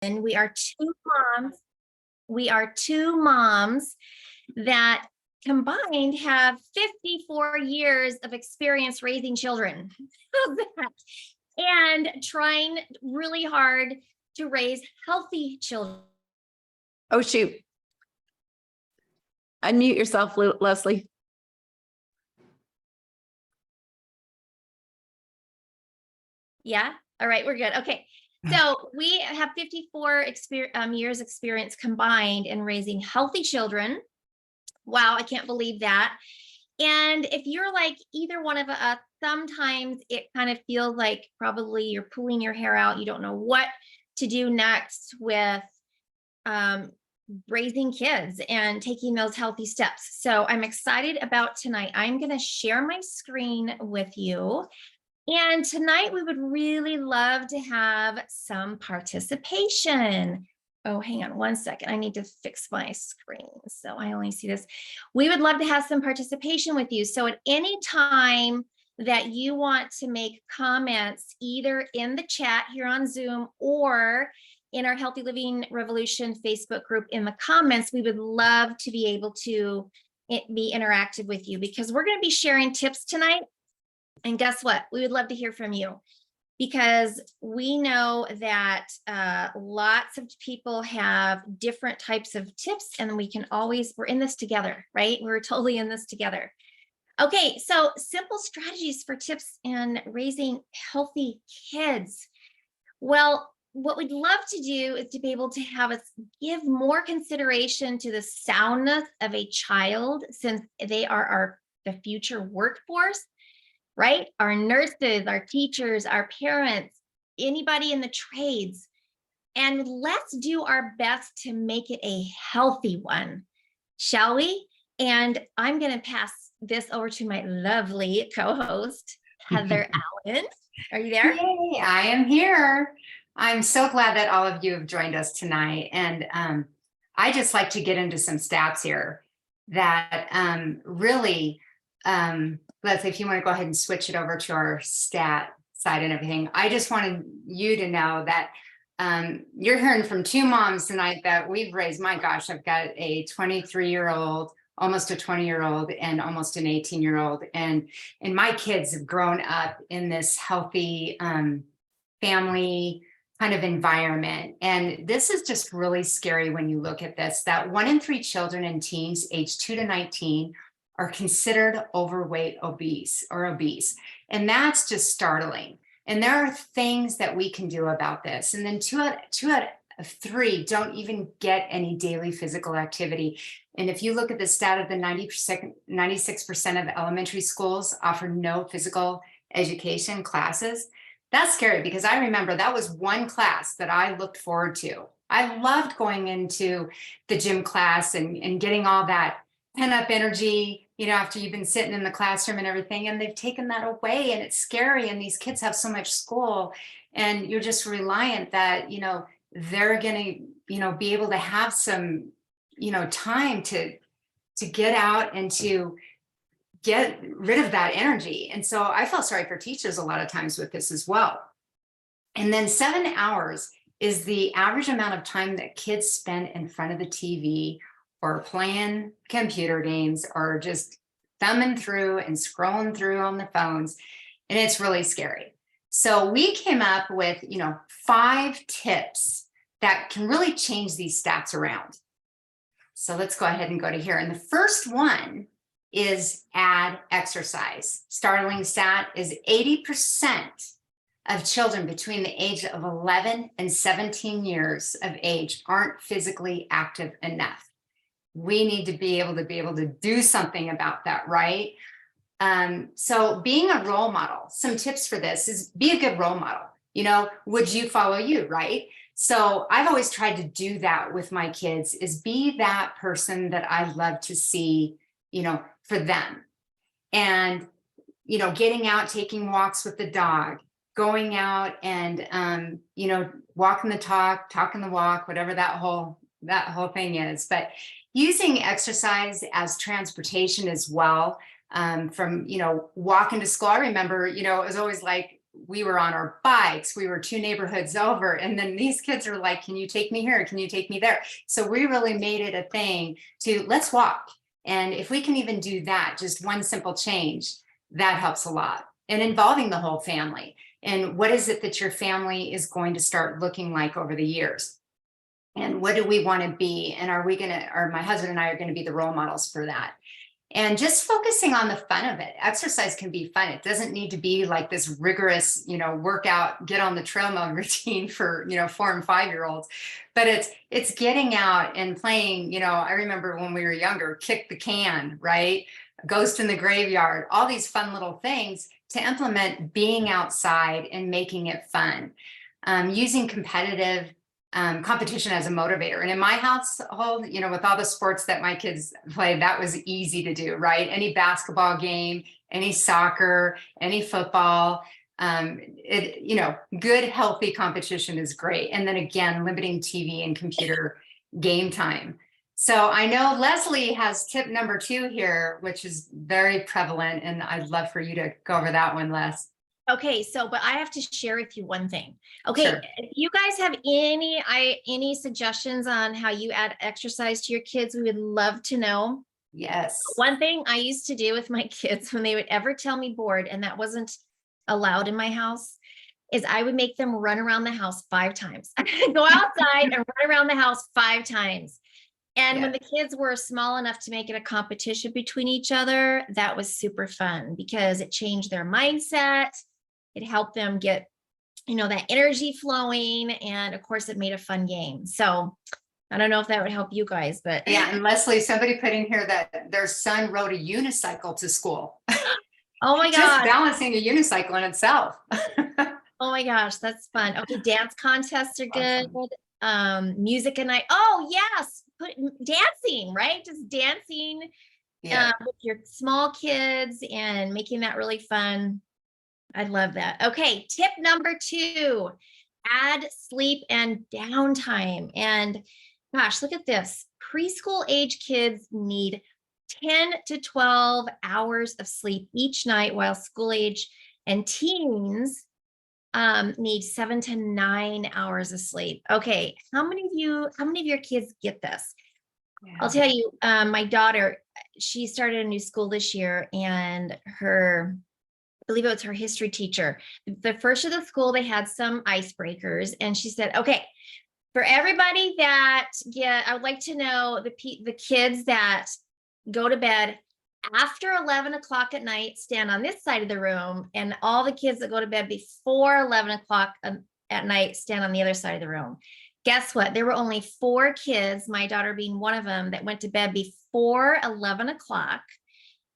And we are two moms. We are two moms that combined have 54 years of experience raising children. How's that? And trying really hard to raise healthy children. Oh, shoot. Unmute yourself, Leslie. Yeah. All right. We're good. Okay. So we have 54 years experience combined in raising healthy children. Wow. I can't believe that. And if you're like either one of us, sometimes it kind of feels like probably you're pulling your hair out. You don't know what to do next with raising kids and taking those healthy steps. So I'm excited about tonight. I'm going to share my screen with you. And tonight we would really love to have some participation. Oh, hang on one second. I need to fix my screen. So I only see this. We would love to have some participation with you. So at any time that you want to make comments, either in the chat here on Zoom or in our Healthy Living Revolution Facebook group in the comments, we would love to be able to be interactive with you because we're going to be sharing tips tonight. And guess what? We would love to hear from you because we know that lots of people have different types of tips and we're in this together, right? We're totally in this together. Okay, so simple strategies for tips in raising healthy kids. Well, what we'd love to do is to be able to have us give more consideration to the soundness of a child since they are the future workforce. Right? Our nurses, our teachers, our parents, anybody in the trades. And let's do our best to make it a healthy one, shall we? And I'm going to pass this over to my lovely co-host, Heather Allen. Are you there? Yay, I am here. I'm so glad that all of you have joined us tonight. And I just like to get into some stats here that really, Leslie, if you want to go ahead and switch it over to our stat side and everything, I just wanted you to know that you're hearing from two moms tonight that we've raised. My gosh, I've got a 23-year-old, almost a 20-year-old, and almost an 18-year-old. And my kids have grown up in this healthy family kind of environment. And this is just really scary when you look at this, that 1 in 3 children and teens aged 2 to 19 are considered overweight, obese. And that's just startling. And there are things that we can do about this. And then two out of 3 don't even get any daily physical activity. And if you look at the stat of the 96% of elementary schools offer no physical education classes, that's scary because I remember that was one class that I looked forward to. I loved going into the gym class and getting all that pent up energy, after you've been sitting in the classroom and everything, and they've taken that away and it's scary. And these kids have so much school and you're just reliant that, they're going to, be able to have some, time to get out and to get rid of that energy. And so I felt sorry for teachers a lot of times with this as well. And then 7 hours is the average amount of time that kids spend in front of the TV or playing computer games or just thumbing through and scrolling through on the phones. And it's really scary. So we came up with, 5 tips that can really change these stats around. So let's go ahead and go to here. And the first one is add exercise. Startling stat is 80% of children between the age of 11 and 17 years of age aren't physically active enough. We need to be able to do something about that, right? So being a role model, some tips for this is be a good role model. Would you follow you, right? So I've always tried to do that with my kids is be that person that I love to see, for them. And, getting out, taking walks with the dog, going out and, walking the talk, talking the walk, whatever that whole thing is. But using exercise as transportation as well, from, walking to school. I remember, it was always like we were on our bikes, we were 2 neighborhoods over, and then these kids are like, can you take me here? Can you take me there? So we really made it a thing to let's walk. And if we can even do that, just one simple change, that helps a lot. And involving the whole family. And what is it that your family is going to start looking like over the years? And what do we want to be? And are we going to, or my husband and I are going to be the role models for that? And just focusing on the fun of it. Exercise can be fun. It doesn't need to be like this rigorous, workout, get on the treadmill routine for, 4 and 5-year-olds. But it's getting out and playing, I remember when we were younger, kick the can, right? Ghost in the graveyard, all these fun little things to implement being outside and making it fun. Using competitive competition as a motivator. And in my household, with all the sports that my kids played, that was easy to do, right? Any basketball game, any soccer, any football, good, healthy competition is great. And then again, limiting TV and computer game time. So I know Leslie has tip number 2 here, which is very prevalent. And I'd love for you to go over that one, Les. Okay, but I have to share with you one thing. Okay, Sure. if you guys have any suggestions on how you add exercise to your kids, we would love to know. Yes. One thing I used to do with my kids when they would ever tell me bored, and that wasn't allowed in my house, is I would make them run around the house 5 times. Go outside and run around the house 5 times. And when the kids were small enough to make it a competition between each other, that was super fun because it changed their mindset. It helped them get, that energy flowing. And of course, it made a fun game. So I don't know if that would help you guys, but yeah. And Leslie, somebody put in here that their son rode a unicycle to school. oh my Just gosh. balancing a unicycle in itself. Oh my gosh, that's fun. Okay, dance contests are good. Awesome. Music and night. Oh yes, dancing, right? Just dancing with your small kids and making that really fun. I love that. Okay, tip number 2, add sleep and downtime. And gosh, look at this. Preschool age kids need 10 to 12 hours of sleep each night, while school age and teens need 7 to 9 hours of sleep. Okay, how many of your kids get this? Yeah. I'll tell you, my daughter, she started a new school this year, and I believe it was her history teacher. The first of the school, they had some icebreakers, and she said, okay, for everybody that I would like to know the kids that go to bed after 11 o'clock at night, stand on this side of the room, and all the kids that go to bed before 11 o'clock at night, stand on the other side of the room. Guess what? There were only 4 kids, my daughter being one of them, that went to bed before 11 o'clock.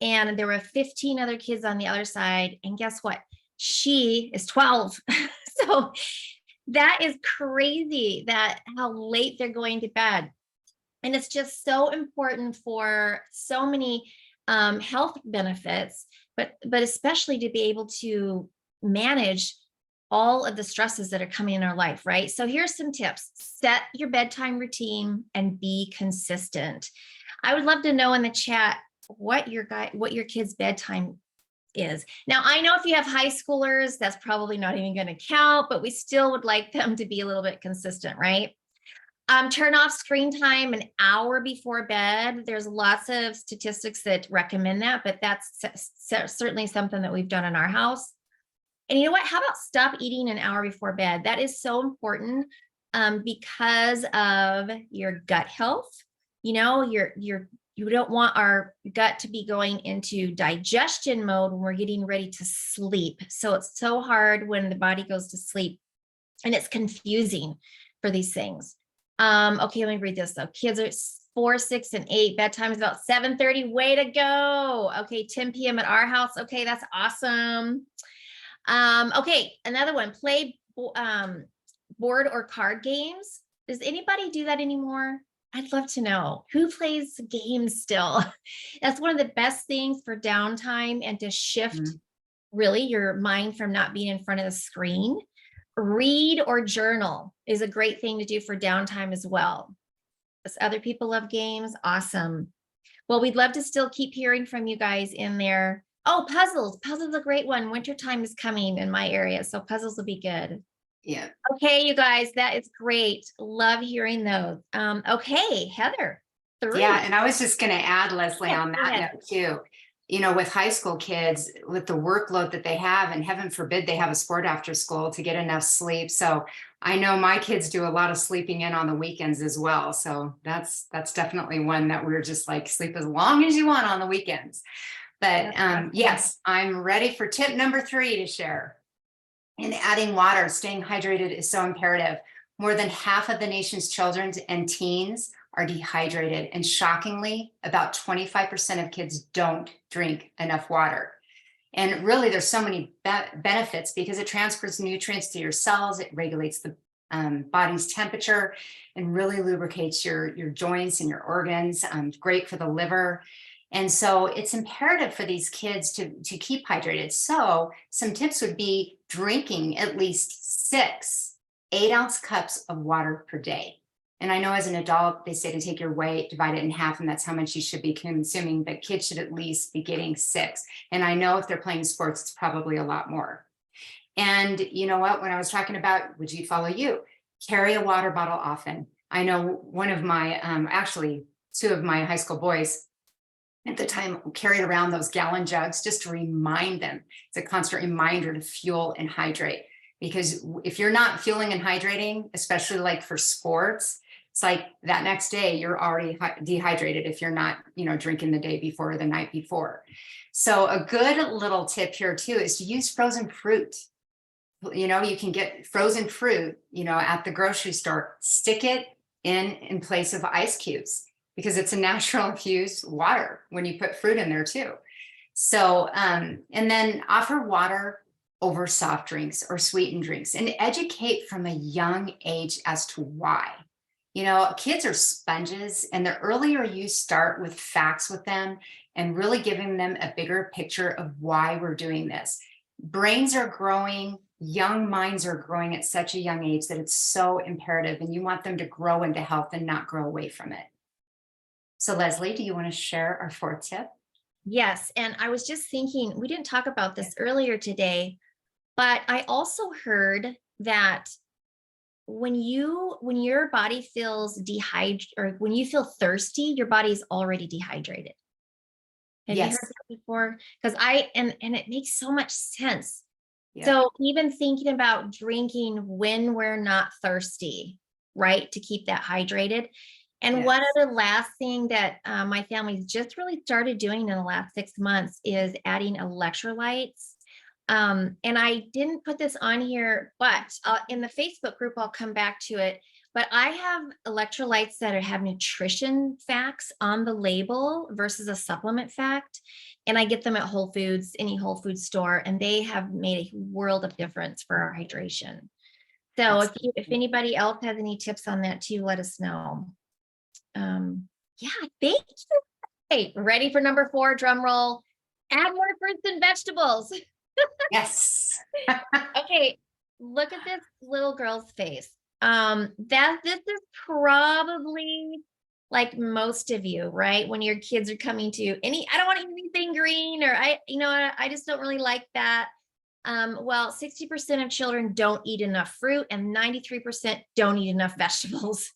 And there were 15 other kids on the other side. And guess what? She is 12. So that is crazy how late they're going to bed. And it's just so important for so many health benefits, but especially to be able to manage all of the stresses that are coming in our life, right? So here's some tips. Set your bedtime routine and be consistent. I would love to know in the chat what your kids' bedtime is. Now, I know if you have high schoolers, that's probably not even going to count, but we still would like them to be a little bit consistent, right? Turn off screen time an hour before bed. There's lots of statistics that recommend that, but that's certainly something that we've done in our house. And you know what? How about stop eating an hour before bed? That is so important because of your gut health. You don't want our gut to be going into digestion mode when we're getting ready to sleep. So it's so hard when the body goes to sleep, and it's confusing for these things. Okay, let me read this though. Kids are 4, 6, and 8. Bedtime is about 7:30. Way to go. Okay, 10 p.m. at our house. Okay, that's awesome. Okay, another one. Play board or card games. Does anybody do that anymore? I'd love to know who plays games still. That's one of the best things for downtime and to shift really your mind from not being in front of the screen. Read or journal is a great thing to do for downtime as well. As other people love games, awesome. Well, we'd love to still keep hearing from you guys in there. Oh, puzzles. Puzzles a great one. Wintertime is coming in my area, so puzzles will be good. Yeah. Okay, you guys, that is great. Love hearing those. Okay, Heather, three. Yeah, and I was just going to add, Leslie, Yeah, on go that ahead. note too. You know, with high school kids, with the workload that they have, and heaven forbid they have a sport after school, to get enough sleep. So I know my kids do a lot of sleeping in on the weekends as well. So that's definitely one that we're just like, sleep as long as you want on the weekends. But That's awesome. yes, I'm ready for tip number 3 to share. In adding water, staying hydrated is so imperative. More than half of the nation's children and teens are dehydrated. And shockingly, about 25% of kids don't drink enough water. And really, there's so many benefits because it transfers nutrients to your cells, it regulates the body's temperature, and really lubricates your joints and your organs. Great for the liver. And so it's imperative for these kids to keep hydrated. So some tips would be drinking at least 6 8-ounce cups of water per day. And I know as an adult, they say to take your weight, divide it in half, and that's how much you should be consuming, but kids should at least be getting 6. And I know if they're playing sports, it's probably a lot more. And you know what, when I was talking about, would you follow you? Carry a water bottle often. I know one of my, actually 2 of my high school boys at the time carried around those gallon jugs just to remind them. It's a constant reminder to fuel and hydrate. Because if you're not fueling and hydrating, especially like for sports, it's like that next day you're already dehydrated if you're not, drinking the day before or the night before. So a good little tip here too is to use frozen fruit. You can get frozen fruit, at the grocery store. Stick it in place of ice cubes because it's a natural infused water when you put fruit in there too. So, and then offer water over soft drinks or sweetened drinks and educate from a young age as to why. Kids are sponges, and the earlier you start with facts with them and really giving them a bigger picture of why we're doing this. Brains are growing, young minds are growing at such a young age that it's so imperative, and you want them to grow into health and not grow away from it. So Leslie, do you want to share our 4th tip? Yes, and I was just thinking, we didn't talk about this earlier today, but I also heard that when your body feels dehydrated, or when you feel thirsty, your body's already dehydrated. Have you heard Yes. that before? Because and it makes so much sense. Yeah. So even thinking about drinking when we're not thirsty, right? To keep that hydrated. And Yes. one other last thing that my family's just really started doing in the last 6 months is adding electrolytes. And I didn't put this on here, but in the Facebook group, I'll come back to it. But I have electrolytes that have nutrition facts on the label versus a supplement fact. And I get them at Whole Foods, any Whole Foods store, and they have made a world of difference for our hydration. So if anybody else has any tips on that too, let us know. Yeah, thank you. Hey, ready for number 4, drum roll. Add more fruits and vegetables. Yes. Okay, look at this little girl's face. This is probably like most of you, right? When your kids are coming to I don't want to eat anything green, or I just don't really like that. Well, 60% of children don't eat enough fruit and 93% don't eat enough vegetables.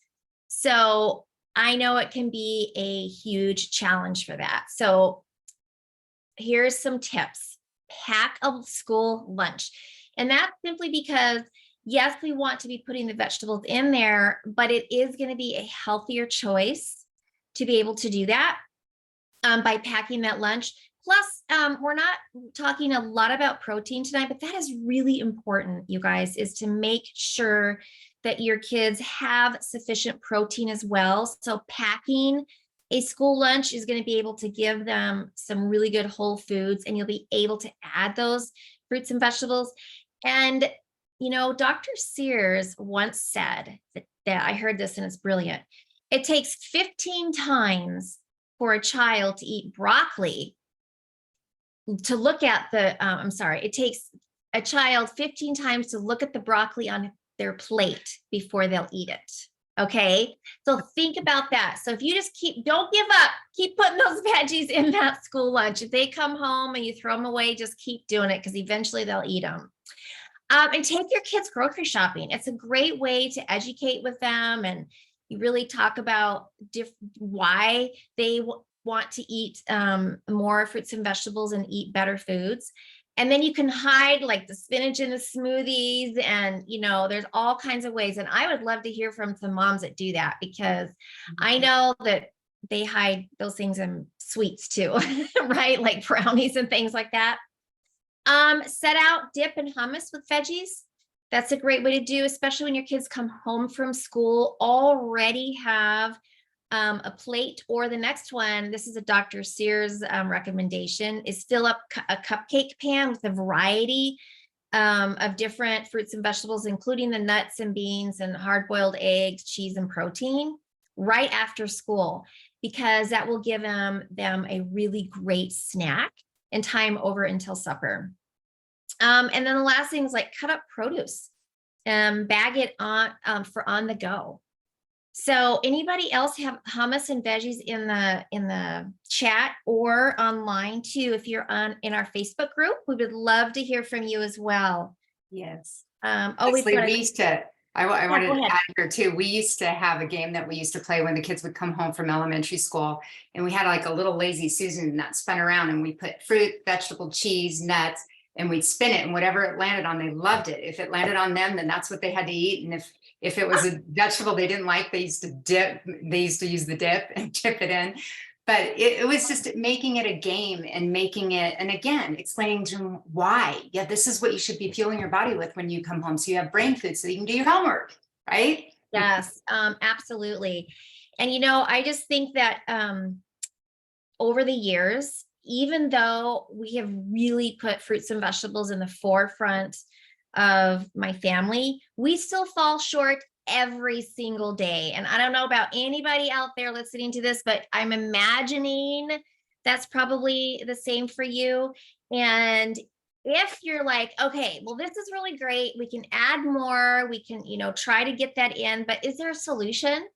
So I know it can be a huge challenge for that. So here's some tips. Pack a school lunch. And that's simply because, yes, we want to be putting the vegetables in there, but it is going to be a healthier choice to be able to do that by packing that lunch. Plus, we're not talking a lot about protein tonight, but that is really important, you guys, is to make sure that your kids have sufficient protein as well. So packing a school lunch is going to be able to give them some really good whole foods, and you'll be able to add those fruits and vegetables. And, Dr. Sears once said that I heard this and it's brilliant. It takes 15 times for a child to eat broccoli to look at it takes a child 15 times to look at the broccoli on their plate before they'll eat it. Okay, so think about that. So if you just don't give up, keep putting those veggies in that school lunch. If they come home and you throw them away, just keep doing it because eventually they'll eat them. And take your kids grocery shopping. It's a great way to educate with them, and you really talk about why they want to eat more fruits and vegetables and eat better foods. And then you can hide like the spinach in the smoothies, and there's all kinds of ways. And I would love to hear from some moms that do that, because I know that they hide those things in sweets too, right? Like brownies and things like that. Set out dip and hummus with veggies. That's a great way to do, especially when your kids come home from school, already have a plate. Or the next one, this is a Dr. Sears recommendation, is fill up a cupcake pan with a variety of different fruits and vegetables, including the nuts and beans and hard-boiled eggs, cheese, and protein right after school, because that will give them a really great snack and time over until supper. And then the last thing is like cut up produce, bag it on for on the go. So anybody else have hummus and veggies in the chat or online too? If you're in our Facebook group, we would love to hear from you as well. Yes. We've Leslie, got we used to, I wanted go to ahead. add here too. We used to have a game that we used to play when the kids would come home from elementary school, and we had like a little lazy Susan that spun around, and we put fruit, vegetable, cheese, nuts, and we'd spin it, and whatever it landed on, they loved it. If it landed on them, then that's what they had to eat. And if it was a vegetable they didn't like, they used to use the dip and dip it in. But it was just making it a game and making it, and again, explaining to them why. Yeah, this is what you should be fueling your body with when you come home. So you have brain food so you can do your homework, right? Yes, absolutely. And I just think that over the years, even though we have really put fruits and vegetables in the forefront of my family, we still fall short every single day. And I don't know about anybody out there listening to this, but I'm imagining that's probably the same for you. And if you're like, okay, well, this is really great, we can add more, we can, try to get that in, but is there a solution?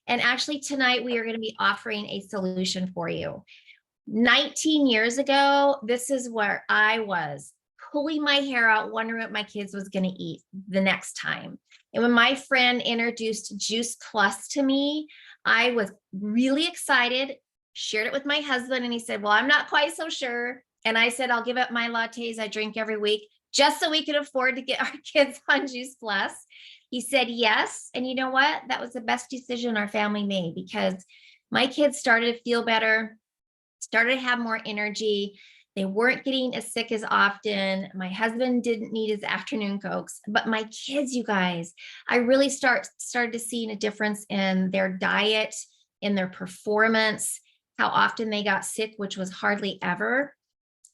And actually tonight we are going to be offering a solution for you. 19 years ago, this is where I was, pulling my hair out, wondering what my kids was going to eat the next time. And when my friend introduced Juice Plus to me, I was really excited, shared it with my husband, and he said, well, I'm not quite so sure. And I said, I'll give up my lattes I drink every week just so we could afford to get our kids on Juice Plus. He said yes. And you know what? That was the best decision our family made, because my kids started to feel better, started to have more energy. They weren't getting as sick as often. My husband didn't need his afternoon Cokes, but my kids, you guys, I really started to see a difference in their diet, in their performance, how often they got sick, which was hardly ever.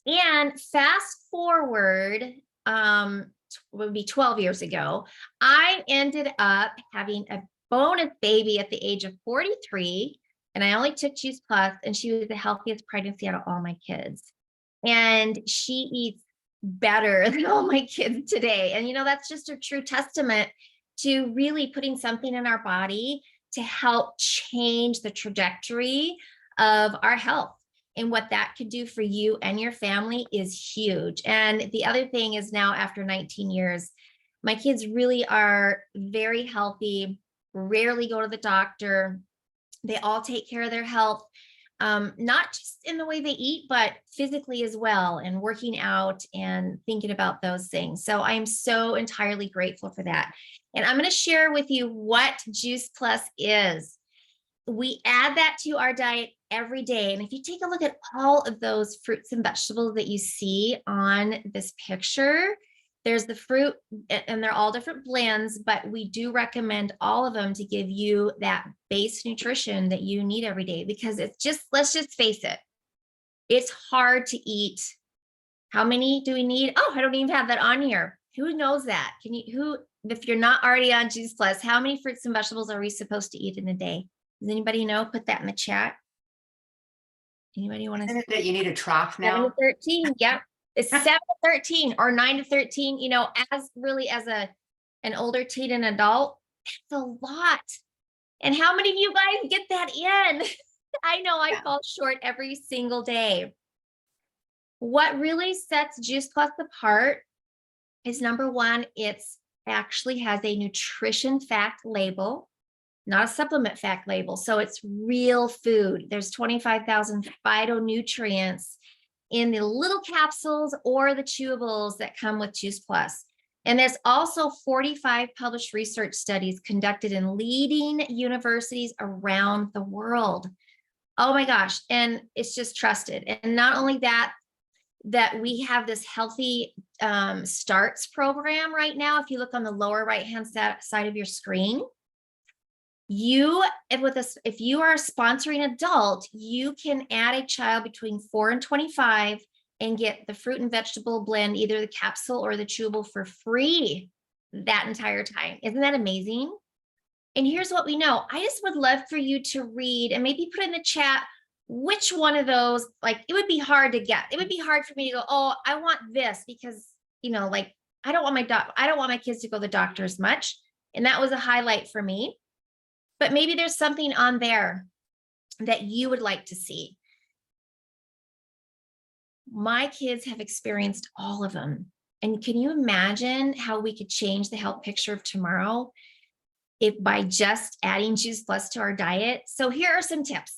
And fast forward, would be 12 years ago, I ended up having a bonus baby at the age of 43. And I only took Juice Plus, and she was the healthiest pregnancy out of all my kids. And she eats better than all my kids today. And, that's just a true testament to really putting something in our body to help change the trajectory of our health. And what that could do for you and your family is huge. And the other thing is, now after 19 years, my kids really are very healthy, rarely go to the doctor. They all take care of their health, not just in the way they eat, but physically as well, and working out and thinking about those things. So I'm so entirely grateful for that. And I'm going to share with you what Juice Plus is. We add that to our diet every day. And if you take a look at all of those fruits and vegetables that you see on this picture, there's the fruit, and they're all different blends, but we do recommend all of them to give you that base nutrition that you need every day, because let's just face it, it's hard to eat. How many do we need? Oh, I don't even have that on here. Who knows that? If you're not already on Juice Plus, how many fruits and vegetables are we supposed to eat in a day? Does anybody know? Put that in the chat. Anybody want to? Isn't it that you need a trough 7 now? to 13. Yep. It's 7 to 13 or 9 to 13, as an older teen and adult, it's a lot. And how many of you guys get that in? I know I Yeah. fall short every single day. What really sets Juice Plus apart is number one, it's actually has a nutrition fact label, not a supplement fact label. So it's real food. There's 25,000 phytonutrients in the little capsules or the chewables that come with Juice Plus. And there's also 45 published research studies conducted in leading universities around the world. Oh my gosh. And it's just trusted. And not only that, we have this healthy starts program right now. If you look on the lower right-hand side of your screen, if you are a sponsoring adult, you can add a child between 4 and 25 and get the fruit and vegetable blend, either the capsule or the chewable, for free that entire time. Isn't that amazing? And here's what we know. I just would love for you to read and maybe put in the chat which one of those, like, it would be hard to get. It would be hard for me to go, oh, I want this because, like, I don't want my kids to go to the doctor as much. And that was a highlight for me. But maybe there's something on there that you would like to see. My kids have experienced all of them. And can you imagine how we could change the health picture of tomorrow if by just adding Juice Plus to our diet? So here are some tips.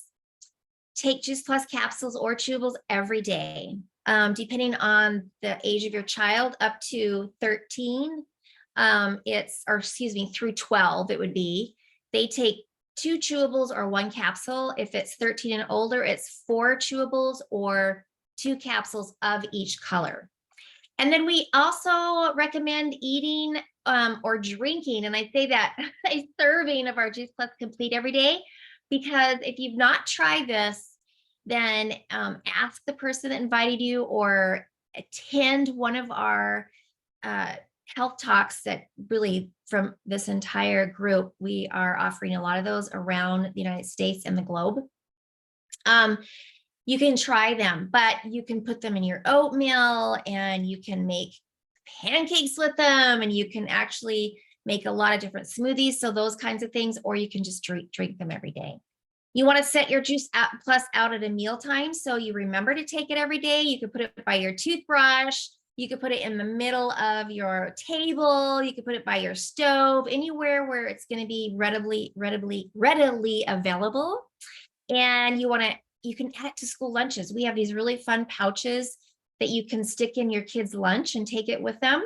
Take Juice Plus capsules or chewables every day, depending on the age of your child, up to 13. Through 12, it would be. They take 2 chewables or 1 capsule. If it's 13 and older, it's 4 chewables or 2 capsules of each color. And then we also recommend eating or drinking, and I say that a serving of our Juice Plus Complete every day, because if you've not tried this, then ask the person that invited you or attend one of our health talks that really, from this entire group, we are offering a lot of those around the United States and the globe. You can try them, but you can put them in your oatmeal and you can make pancakes with them, and you can actually make a lot of different smoothies. So those kinds of things, or you can just drink them every day. You want to set your Juice Plus out at a mealtime so you remember to take it every day. You could put it by your toothbrush. You could put it in the middle of your table. You could put it by your stove, anywhere where it's going to be readily available. And you can add it to school lunches. We have these really fun pouches that you can stick in your kids' lunch and take it with them.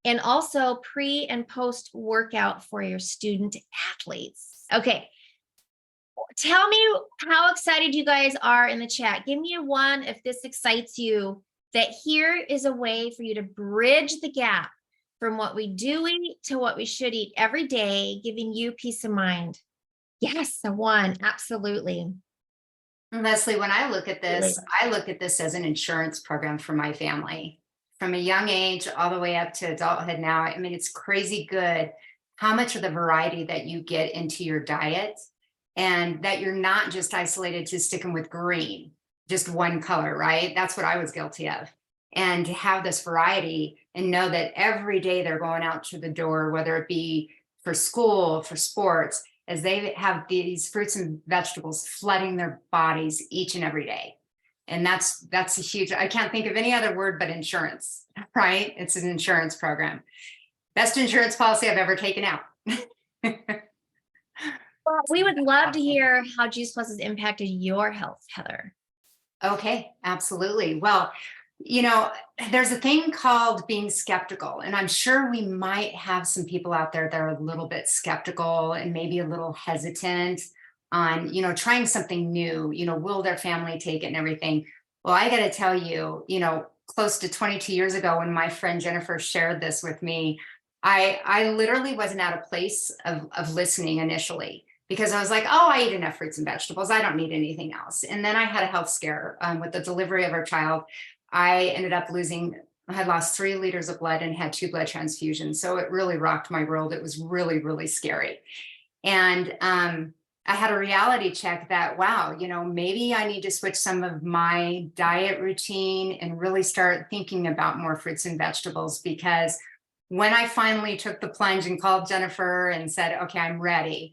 And also pre and post workout for your student athletes. Okay. Tell me how excited you guys are in the chat. Give me a 1 if this excites you, that here is a way for you to bridge the gap from what we do eat to what we should eat every day, giving you peace of mind. Yes, a 1, absolutely. Leslie, when I look at this, I look at this as an insurance program for my family from a young age all the way up to adulthood now. I mean, it's crazy good how much of the variety that you get into your diet, and that you're not just isolated to sticking with green, just one color, right? That's what I was guilty of. And to have this variety and know that every day they're going out to the door, whether it be for school, for sports, as they have these fruits and vegetables flooding their bodies each and every day. And that's a huge, I can't think of any other word but insurance, right? It's an insurance program. Best insurance policy I've ever taken out. Well, we would love to hear how Juice Plus has impacted your health, Heather. Okay, absolutely. Well, there's a thing called being skeptical, and I'm sure we might have some people out there that are a little bit skeptical and maybe a little hesitant on, trying something new, will their family take it and everything. Well, I got to tell you, close to 22 years ago, when my friend Jennifer shared this with me, I literally wasn't at a place of listening initially, because I was like, oh, I eat enough fruits and vegetables. I don't need anything else. And then I had a health scare with the delivery of our child. I ended up I had lost 3 liters of blood and had 2 blood transfusions. So it really rocked my world. It was really, really scary. And I had a reality check that, wow, maybe I need to switch some of my diet routine and really start thinking about more fruits and vegetables. Because when I finally took the plunge and called Jennifer and said, okay, I'm ready,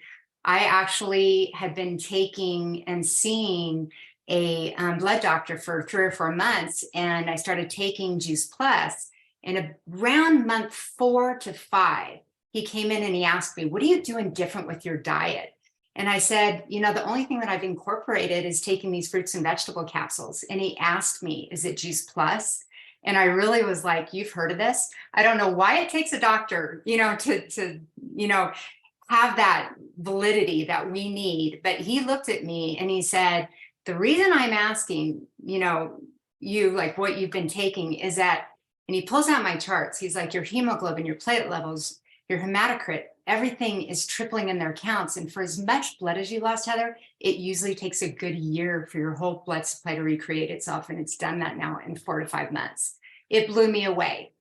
I actually had been taking and seeing a blood doctor for 3 or 4 months, and I started taking Juice Plus. And around month 4 to 5, he came in and he asked me, "What are you doing different with your diet?" And I said, the only thing that I've incorporated is taking these fruits and vegetable capsules. And he asked me, "Is it Juice Plus?" And I really was like, "You've heard of this?" I don't know why it takes a doctor, to have that validity that we need. But he looked at me and he said, "The reason I'm asking, you like what you've been taking is that," and he pulls out my charts. He's like, "Your hemoglobin, your platelet levels, your hematocrit, everything is tripling in their counts. And for as much blood as you lost, Heather, it usually takes a good year for your whole blood supply to recreate itself. And it's done that now in 4 to 5 months." It blew me away.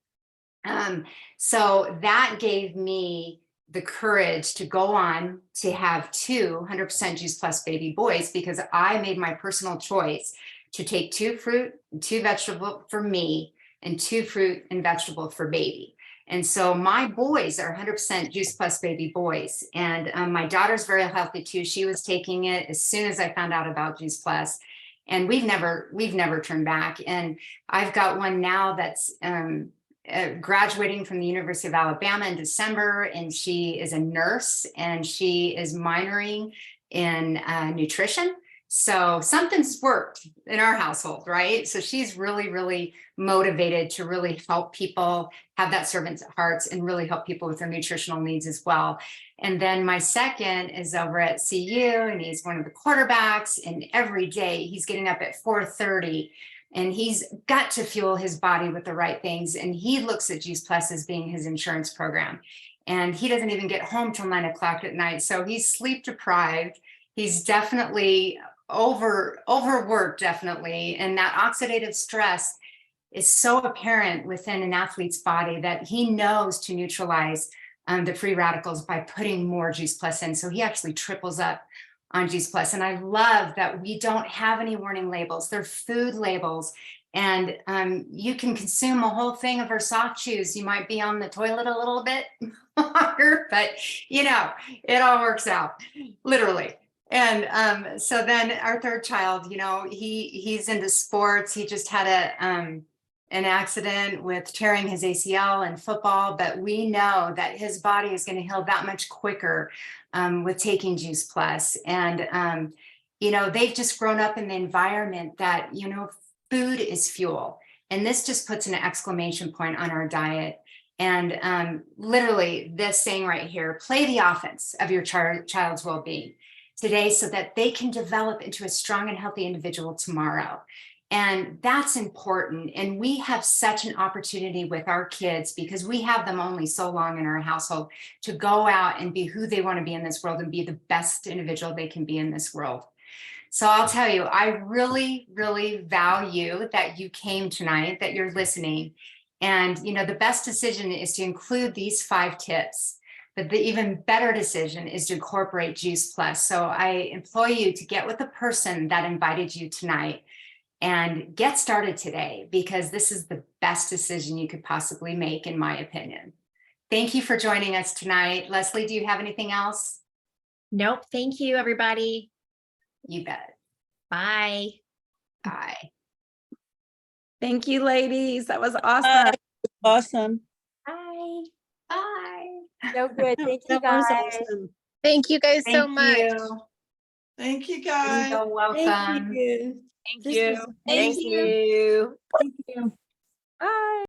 So that gave me the courage to go on to have 200% Juice Plus baby boys, because I made my personal choice to take 2 fruit and 2 vegetable for me and 2 fruit and vegetable for baby. And so my boys are 100% Juice Plus baby boys. And my daughter's very healthy too. She was taking it as soon as I found out about Juice Plus. And we've never turned back. And I've got one now that's graduating from the University of Alabama in December, and she is a nurse and she is minoring in nutrition. So something's worked in our household, right? So she's really, really motivated to really help people have that servant's hearts and really help people with their nutritional needs as well. And then my second is over at CU, and he's one of the quarterbacks, and every day he's getting up at 4:30. And he's got to fuel his body with the right things. And he looks at Juice Plus as being his insurance program. And he doesn't even get home till 9 o'clock at night. So he's sleep deprived. He's definitely overworked, definitely. And that oxidative stress is so apparent within an athlete's body that he knows to neutralize the free radicals by putting more Juice Plus in. So he actually triples up on Juice Plus. And I love that we don't have any warning labels. They're food labels. And you can consume a whole thing of our soft chews. You might be on the toilet a little bit longer, but it all works out, literally. And so then our third child, he's into sports. He just had an accident with tearing his ACL in football, but we know that his body is going to heal that much quicker with taking Juice Plus. And they've just grown up in the environment that food is fuel, and this just puts an exclamation point on our diet. And literally this saying right here: play the offense of your child's well-being today so that they can develop into a strong and healthy individual tomorrow. And that's important. And we have such an opportunity with our kids, because we have them only so long in our household, to go out and be who they want to be in this world and be the best individual they can be in this world. So I'll tell you, I really, really value that you came tonight, that you're listening. And, the best decision is to include these 5 tips. But the even better decision is to incorporate Juice Plus. So I implore you to get with the person that invited you tonight and get started today, because this is the best decision you could possibly make, in my opinion. Thank you for joining us tonight. Leslie, do you have anything else? Nope. Thank you, everybody. You bet. Bye. Bye. Thank you, ladies. That was awesome. Awesome. Bye. Bye. So good. Thank you, That was guys. awesome. Thank you guys so Thank much. you. Thank you, guys. You're welcome. Thank you. This was Thank amazing. you. Thank you. Bye.